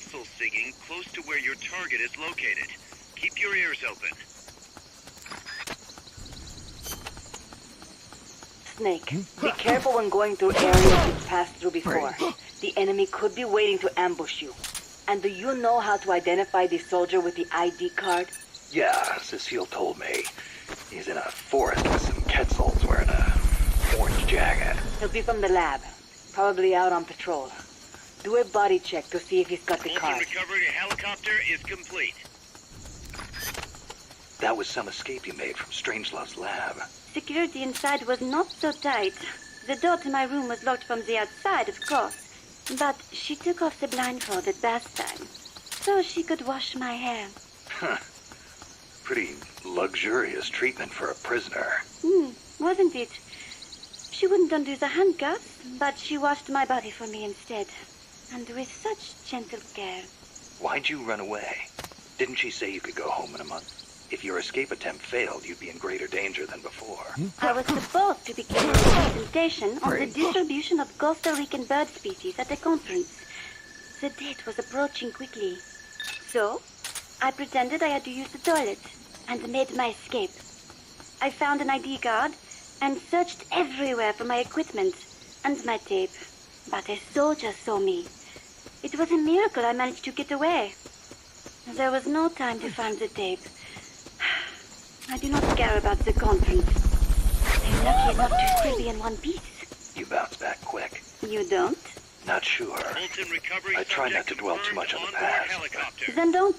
Quetzal singing close to where your target is located. Keep your ears open. Snake, be careful when going through areas you've passed through before. The enemy could be waiting to ambush you. And do you know how to identify the soldier with the ID card? Yeah, Cecile told me. He's in a forest with some Quetzals wearing a orange jacket. He'll be from the lab. Probably out on patrol. Do a body check to see if he's got the card. Recovery helicopter is complete. That was some escape you made from Strangelove's lab. Security inside was not so tight. The door to my room was locked from the outside, of course. But she took off the blindfold at bath time, so she could wash my hair. Huh. Pretty luxurious treatment for a prisoner. Wasn't it? She wouldn't undo the handcuffs, but she washed my body for me instead. And with such gentle care. Why'd you run away? Didn't she say you could go home in a month? If your escape attempt failed, you'd be in greater danger than before. I was supposed to be giving a presentation on the distribution of Costa Rican bird species at a conference. The date was approaching quickly. So, I pretended I had to use the toilet and made my escape. I found an ID card and searched everywhere for my equipment and my tape. But a soldier saw me. It was a miracle I managed to get away. There was no time to find the tape. I do not care about the conference. I'm lucky enough to still be in one piece. You bounce back quick. You don't? Not sure. I try not to dwell too much on the past. Then don't.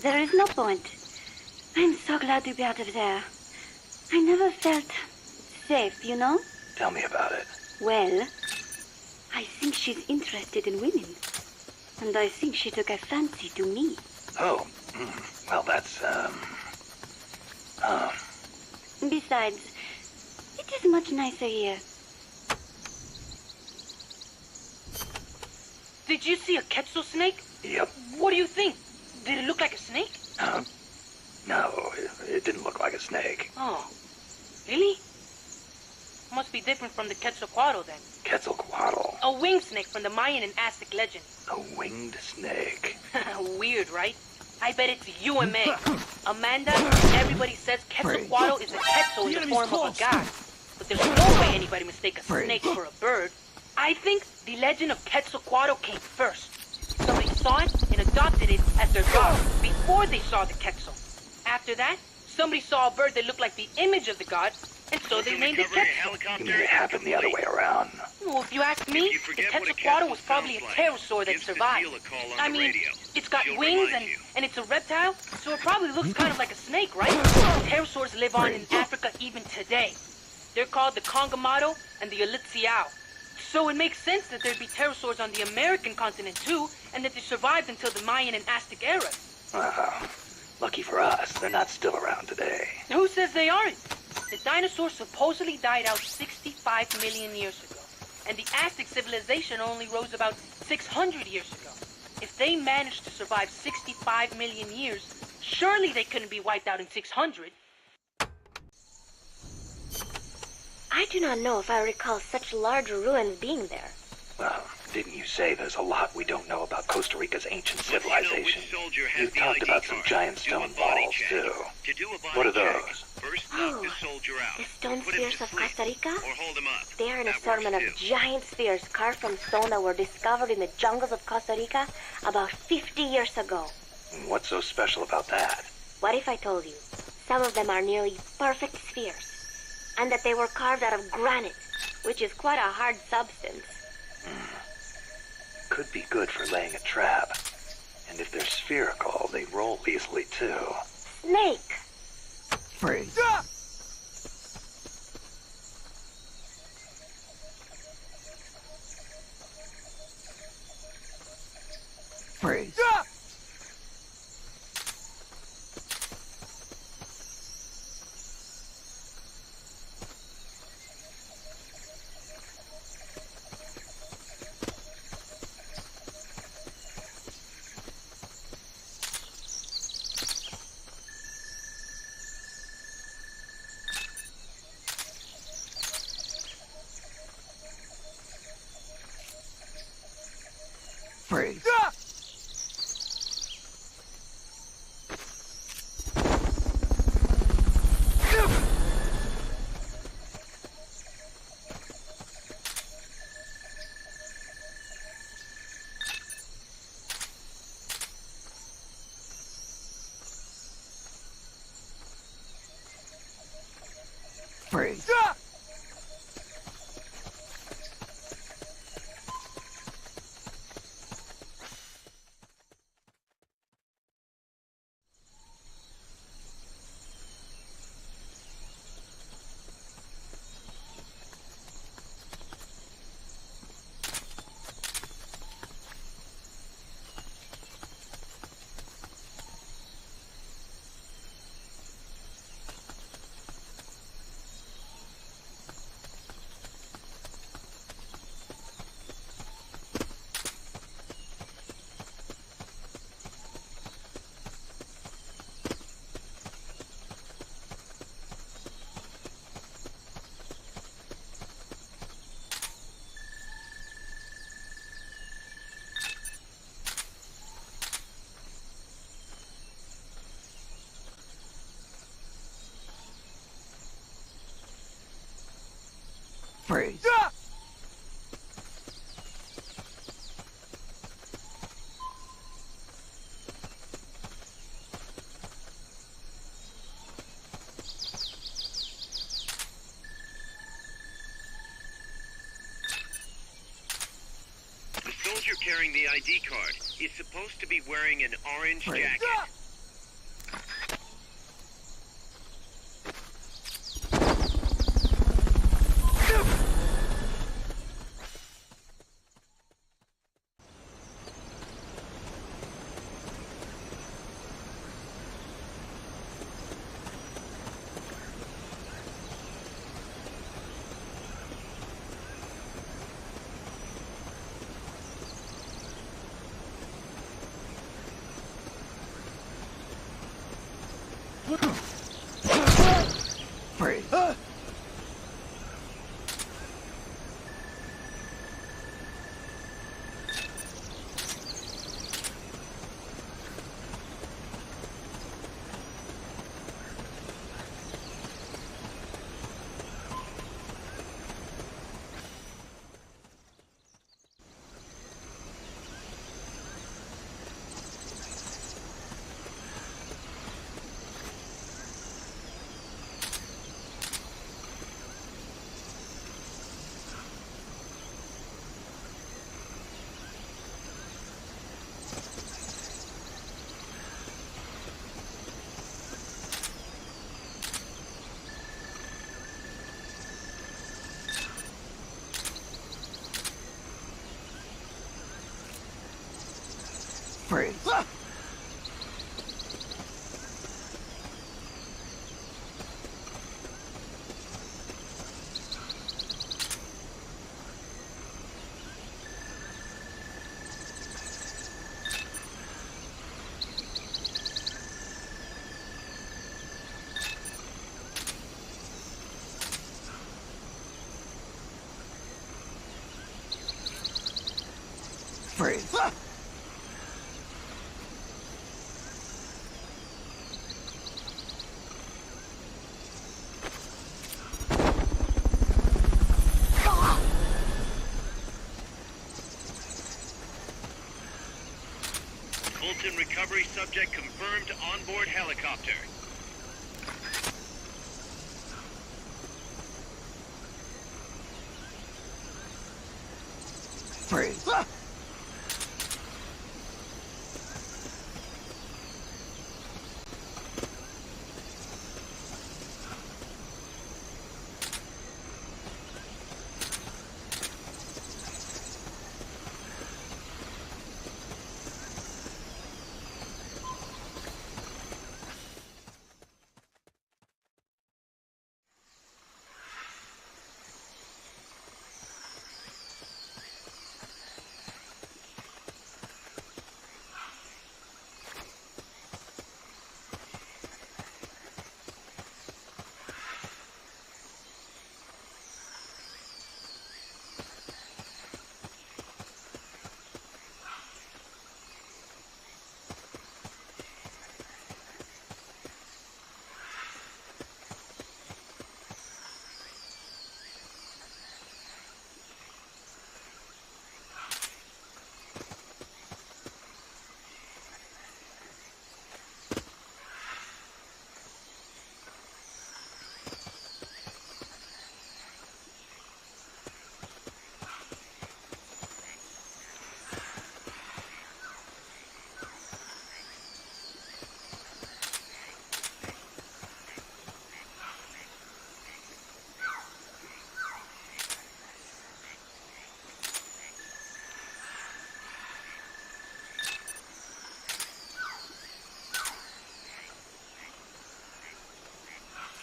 There is no point. I'm so glad to be out of there. I never felt safe, you know? Tell me about it. Well, I think she's interested in women. And I think she took a fancy to me. Oh, well, that's, Besides, it is much nicer here. Did you see a Quetzal snake? Yep. What do you think? Did it look like a snake? No, it didn't look like a snake. Oh, really? Must be different from the Quetzalcoatl then. Quetzalcoatl. A winged snake from the Mayan and Aztec legend. A winged snake. Weird, right? I bet it's you and me. Amanda, everybody says Quetzalcoatl is a Quetzal in the form of a god. But there's no way anybody mistake a snake for a bird. I think the legend of Quetzalcoatl came first. Somebody saw it and adopted it as their god before they saw the Quetzal. After that, somebody saw a bird that looked like the image of the god, and so they named it Quetzal. You mean it happened the other way around? Well, if you ask me, the Quetzalcoatl was probably a pterosaur that survived. I mean, it's got wings and it's a reptile, so it probably looks kind of like a snake, right? Pterosaurs live on in Africa even today. They're called the Congamato and the Elitsiao. So it makes sense that there'd be pterosaurs on the American continent too, and that they survived until the Mayan and Aztec eras. Lucky for us, they're not still around today. Who says they aren't? The dinosaurs supposedly died out 65 million years ago, and the Aztec civilization only rose about 600 years ago. If they managed to survive 65 million years, surely they couldn't be wiped out in 600. I do not know if I recall such large ruins being there. Well, didn't you say there's a lot we don't know about Costa Rica's ancient civilization? You've talked about some giant stone balls, too. What are those? Oh, the stone spheres of Costa Rica? They are an assortment of giant spheres carved from stone that were discovered in the jungles of Costa Rica about 50 years ago. What's so special about that? What if I told you some of them are nearly perfect spheres, and that they were carved out of granite, which is quite a hard substance? Could be good for laying a trap. And if they're spherical, they roll easily, too. Snake! Freeze. Freeze. Freeze. Freeze. The soldier carrying the ID card is supposed to be wearing an orange jacket. Freeze. Freeze. Freeze. Fulton recovery subject confirmed onboard helicopter. Freeze.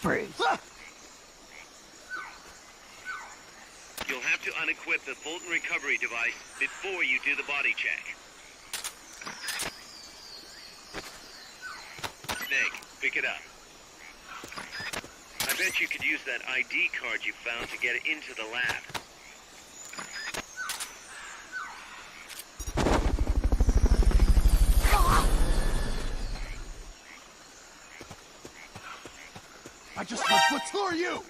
Freeze. You'll have to unequip the Fulton recovery device before you do the body check. Snake, pick it up. I bet you could use that ID card you found to get into the lab. I just heard foot. Who are you?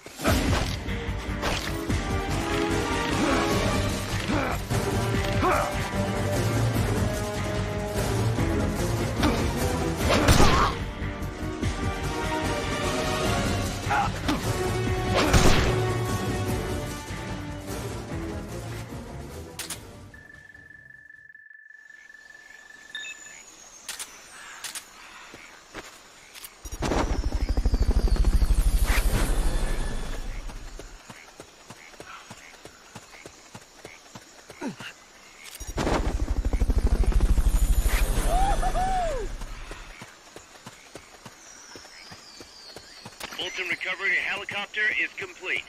Fulton recovery helicopter is complete.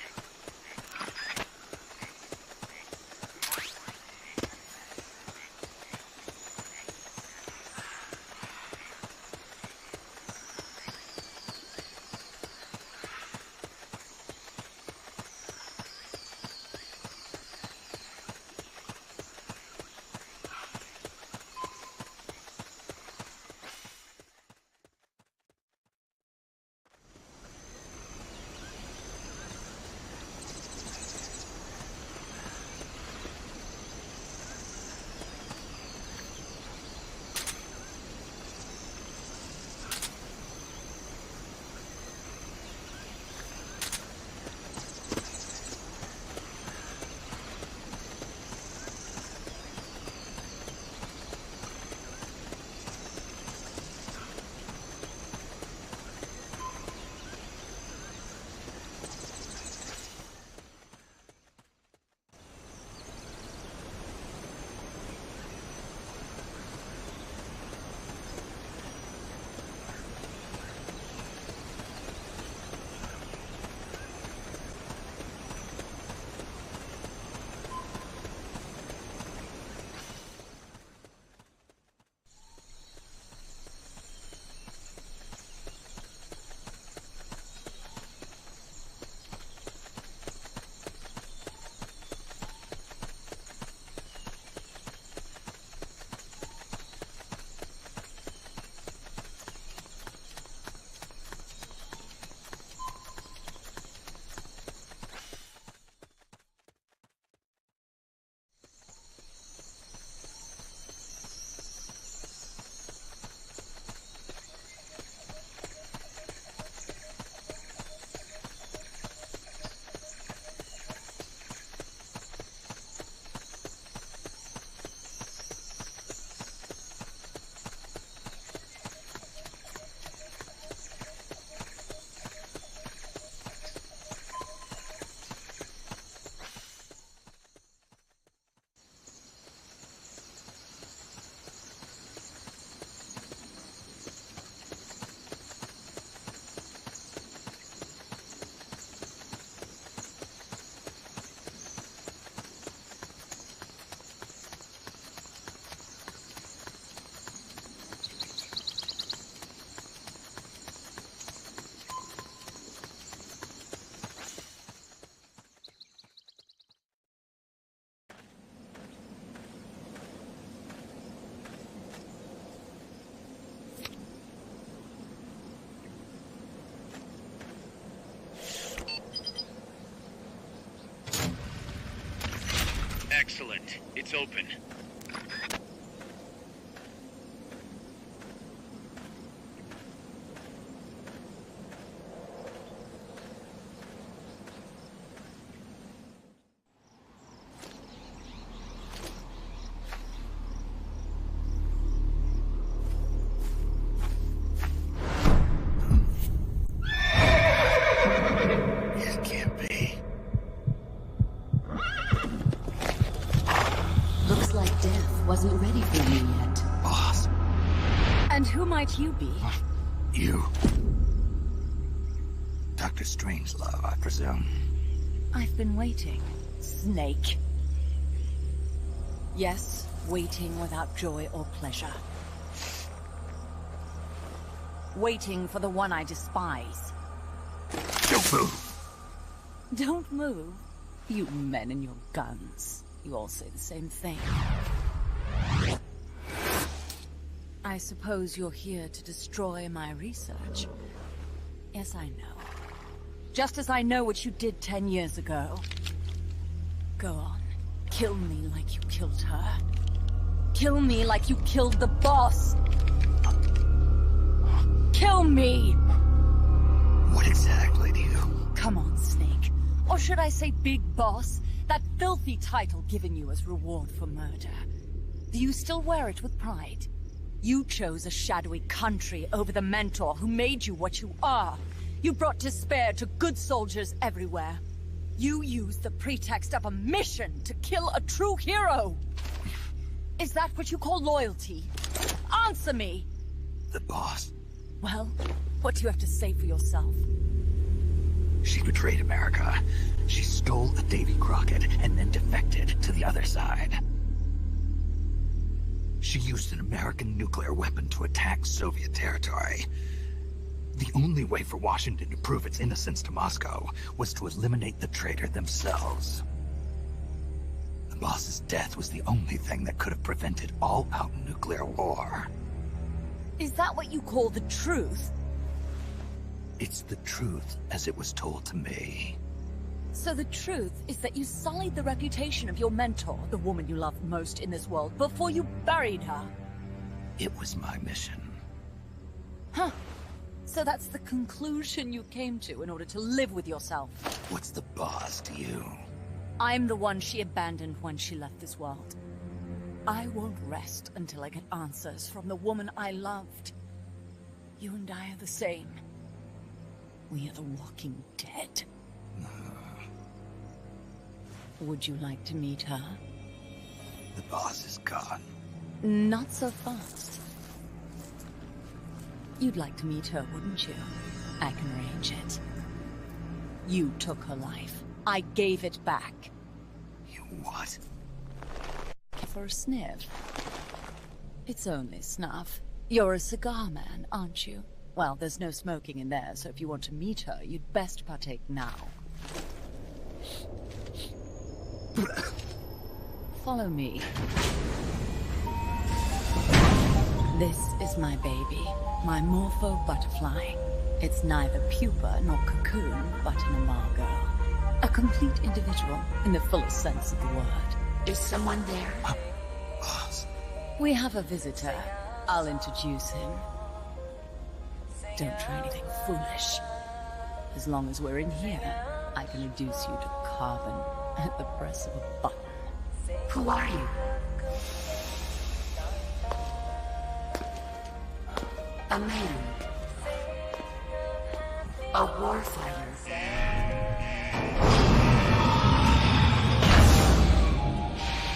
Excellent. It's open. It can't be. Looks like death wasn't ready for me yet. Boss. And who might you be? You. Dr. Dr. Strangelove, I presume. I've been waiting, Snake. Yes, waiting without joy or pleasure. Waiting for the one I despise. Don't move! Don't move? You men and your guns. You all say the same thing. I suppose you're here to destroy my research. Yes, I know. Just as I know what you did 10 years ago. Go on. Kill me like you killed her. Kill me like you killed the boss. Kill me! What exactly do you... Come on, Snake. Or should I say Big Boss? That filthy title given you as reward for murder. Do you still wear it with pride? You chose a shadowy country over the mentor who made you what you are. You brought despair to good soldiers everywhere. You used the pretext of a mission to kill a true hero. Is that what you call loyalty? Answer me! The boss. Well, what do you have to say for yourself? She betrayed America. She stole a Davy Crockett and then defected to the other side. She used an American nuclear weapon to attack Soviet territory. The only way for Washington to prove its innocence to Moscow was to eliminate the traitor themselves. The boss's death was the only thing that could have prevented all-out nuclear war. Is that what you call the truth? It's the truth as it was told to me. So the truth is that you sullied the reputation of your mentor, the woman you loved most in this world, before you buried her. It was my mission. Huh. So that's the conclusion you came to in order to live with yourself. What's the boss to you? I'm the one she abandoned when she left this world. I won't rest until I get answers from the woman I loved. You and I are the same. We are the walking dead. Would you like to meet her? The boss is gone. Not so fast. You'd like to meet her, wouldn't you? I can arrange it. You took her life. I gave it back. You what? For a sniff. It's only snuff. You're a cigar man, aren't you? Well, there's no smoking in there, so if you want to meet her, you'd best partake now. Follow me. This is my baby, my morpho butterfly. It's neither pupa nor cocoon, but an imago. A complete individual, in the fullest sense of the word. Is someone there? Boss. We have a visitor. I'll introduce him. Don't try anything foolish. As long as we're in here, I can reduce you to carbon at the press of a button. Who are you? A man. A warfighter.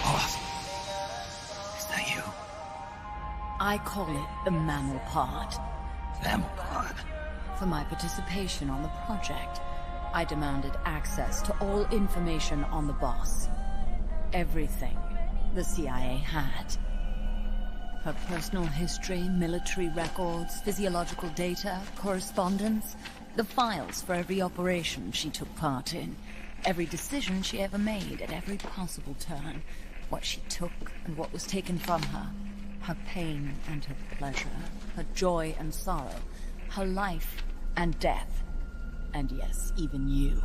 Boss. Is that you? I call it the mammal pod. Mammal pod? For my participation on the project, I demanded access to all information on the boss. Everything the CIA had. Her personal history, military records, physiological data, correspondence, the files for every operation she took part in, every decision she ever made at every possible turn, what she took and what was taken from her, her pain and her pleasure, her joy and sorrow, her life and death, and yes, even you.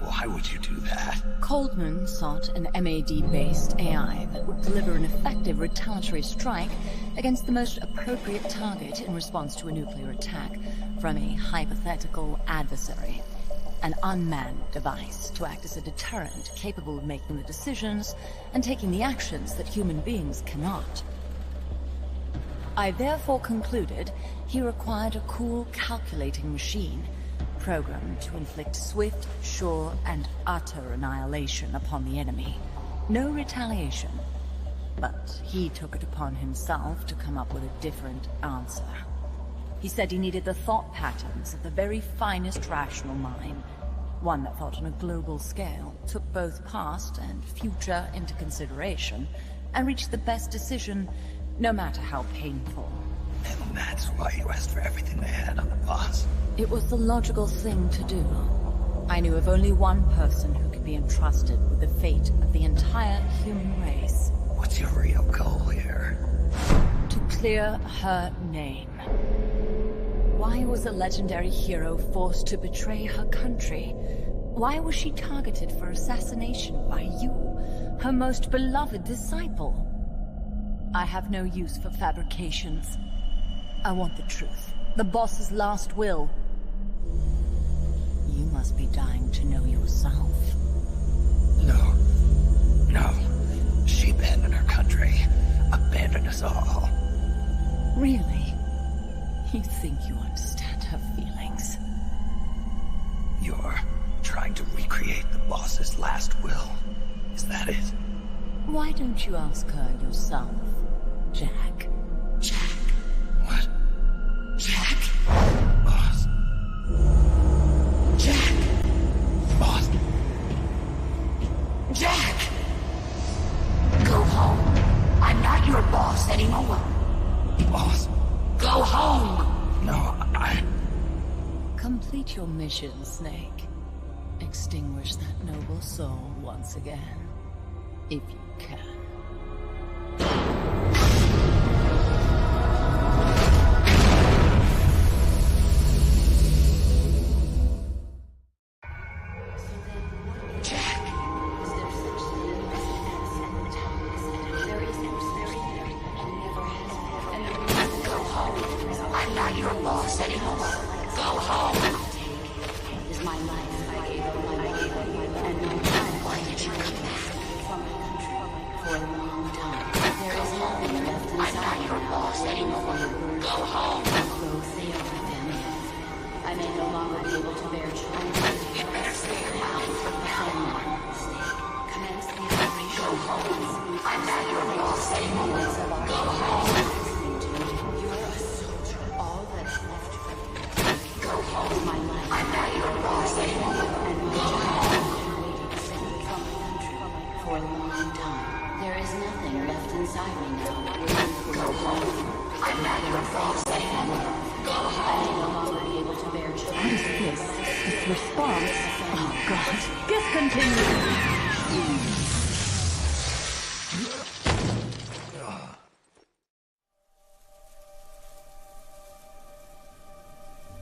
Why would you do that? Coldman sought an MAD-based AI that would deliver an effective retaliatory strike against the most appropriate target in response to a nuclear attack from a hypothetical adversary. An unmanned device to act as a deterrent capable of making the decisions and taking the actions that human beings cannot. I therefore concluded he required a cool, calculating machine programmed to inflict swift, sure, and utter annihilation upon the enemy. No retaliation. But he took it upon himself to come up with a different answer. He said he needed the thought patterns of the very finest rational mind. One that thought on a global scale, took both past and future into consideration, and reached the best decision, no matter how painful. And that's why you asked for everything they had on the boss. It was the logical thing to do. I knew of only one person who could be entrusted with the fate of the entire human race. What's your real goal here? To clear her name. Why was a legendary hero forced to betray her country? Why was she targeted for assassination by you, her most beloved disciple? I have no use for fabrications. I want the truth. The boss's last will. You must be dying to know yourself. No. No. She abandoned her country. Abandoned us all. Really? You think you understand her feelings? You're trying to recreate the boss's last will. Is that it? Why don't you ask her yourself, Jack? Jack. What? Jack. Boss. Jack. Boss. Jack. Go home. I'm not your boss anymore. Boss. Go home! No, Complete your mission, Snake. Extinguish that noble soul once again. If you can.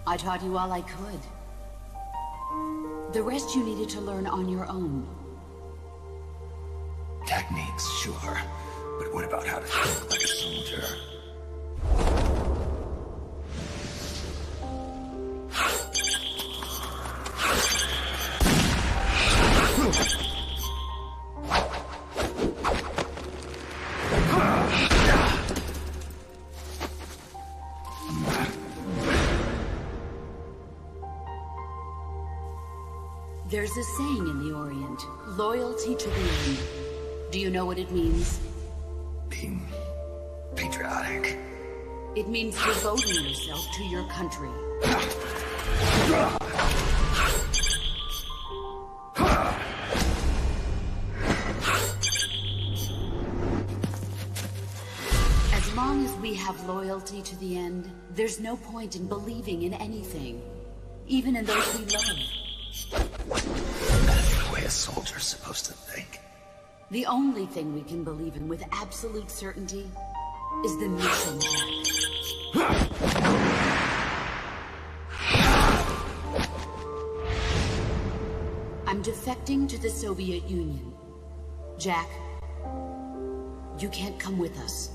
I taught you all I could. The rest you needed to learn on your own. techniques, sure. But what about how to think like a soldier? There's a saying in the Orient, loyalty to the end. Do you know what it means? Being patriotic. It means devoting yourself to your country. As long as we have loyalty to the end, there's no point in believing in anything, even in those we love. That's the way a soldier's supposed to think. The only thing we can believe in with absolute certainty is the mission, Jack. I'm defecting to the Soviet Union. Jack, you can't come with us.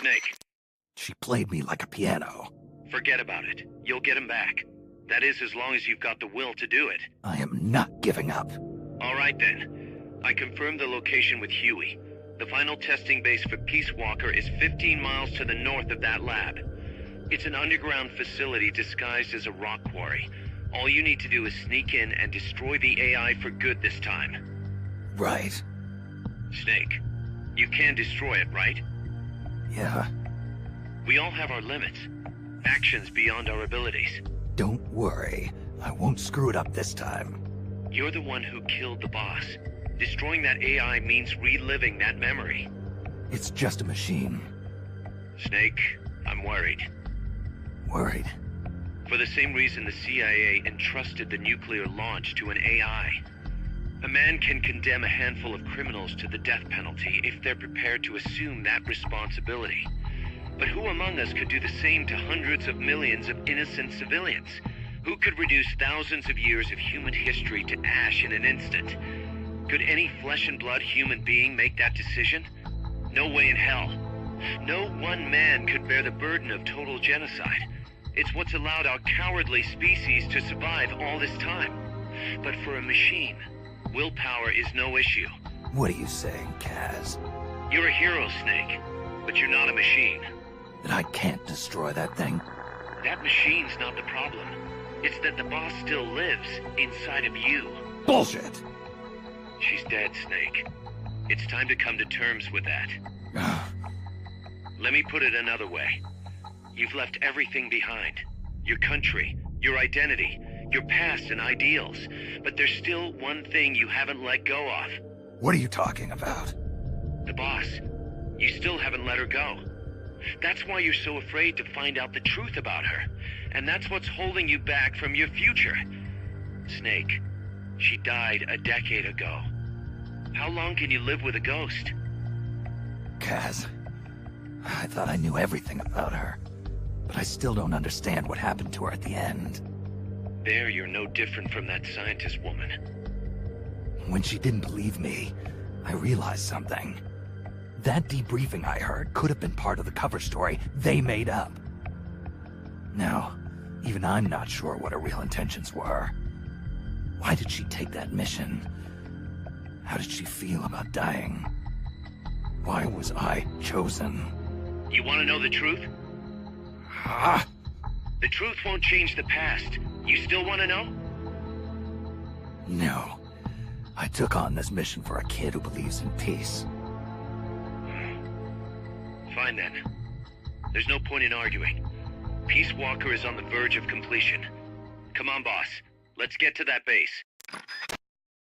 Snake. She played me like a piano. Forget about it. You'll get him back. That is, as long as you've got the will to do it. I am not giving up. All right, then. I confirmed the location with Huey. The final testing base for Peace Walker is 15 miles to the north of that lab. It's an underground facility disguised as a rock quarry. All you need to do is sneak in and destroy the AI for good this time. Right. Snake, you can destroy it, right? Yeah. We all have our limits. Actions beyond our abilities. Don't worry. I won't screw it up this time. You're the one who killed the boss. Destroying that AI means reliving that memory. It's just a machine. Snake, I'm worried. Worried? For the same reason the CIA entrusted the nuclear launch to an AI. A man can condemn a handful of criminals to the death penalty if they're prepared to assume that responsibility. But who among us could do the same to hundreds of millions of innocent civilians? Who could reduce thousands of years of human history to ash in an instant? Could any flesh and blood human being make that decision? No way in hell. No one man could bear the burden of total genocide. It's what's allowed our cowardly species to survive all this time. But for a machine, willpower is no issue. What are you saying, Kaz? You're a hero, Snake, but you're not a machine. That I can't destroy that thing? That machine's not the problem. It's that the boss still lives inside of you. Bullshit! She's dead, Snake. It's time to come to terms with that. Let me put it another way. You've left everything behind. Your country, your identity, your past and ideals. But there's still one thing you haven't let go of. What are you talking about? The boss. You still haven't let her go. That's why you're so afraid to find out the truth about her. And that's what's holding you back from your future. Snake, she died a decade ago. How long can you live with a ghost? Kaz, I thought I knew everything about her. But I still don't understand what happened to her at the end. There, you're no different from that scientist woman. When she didn't believe me, I realized something. That debriefing I heard could have been part of the cover story they made up. Now, even I'm not sure what her real intentions were. Why did she take that mission? How did she feel about dying? Why was I chosen? You want to know the truth? Ah! The truth won't change the past. You still want to know? No. I took on this mission for a kid who believes in peace. Fine then. There's no point in arguing. Peace Walker is on the verge of completion. Come on, boss. Let's get to that base.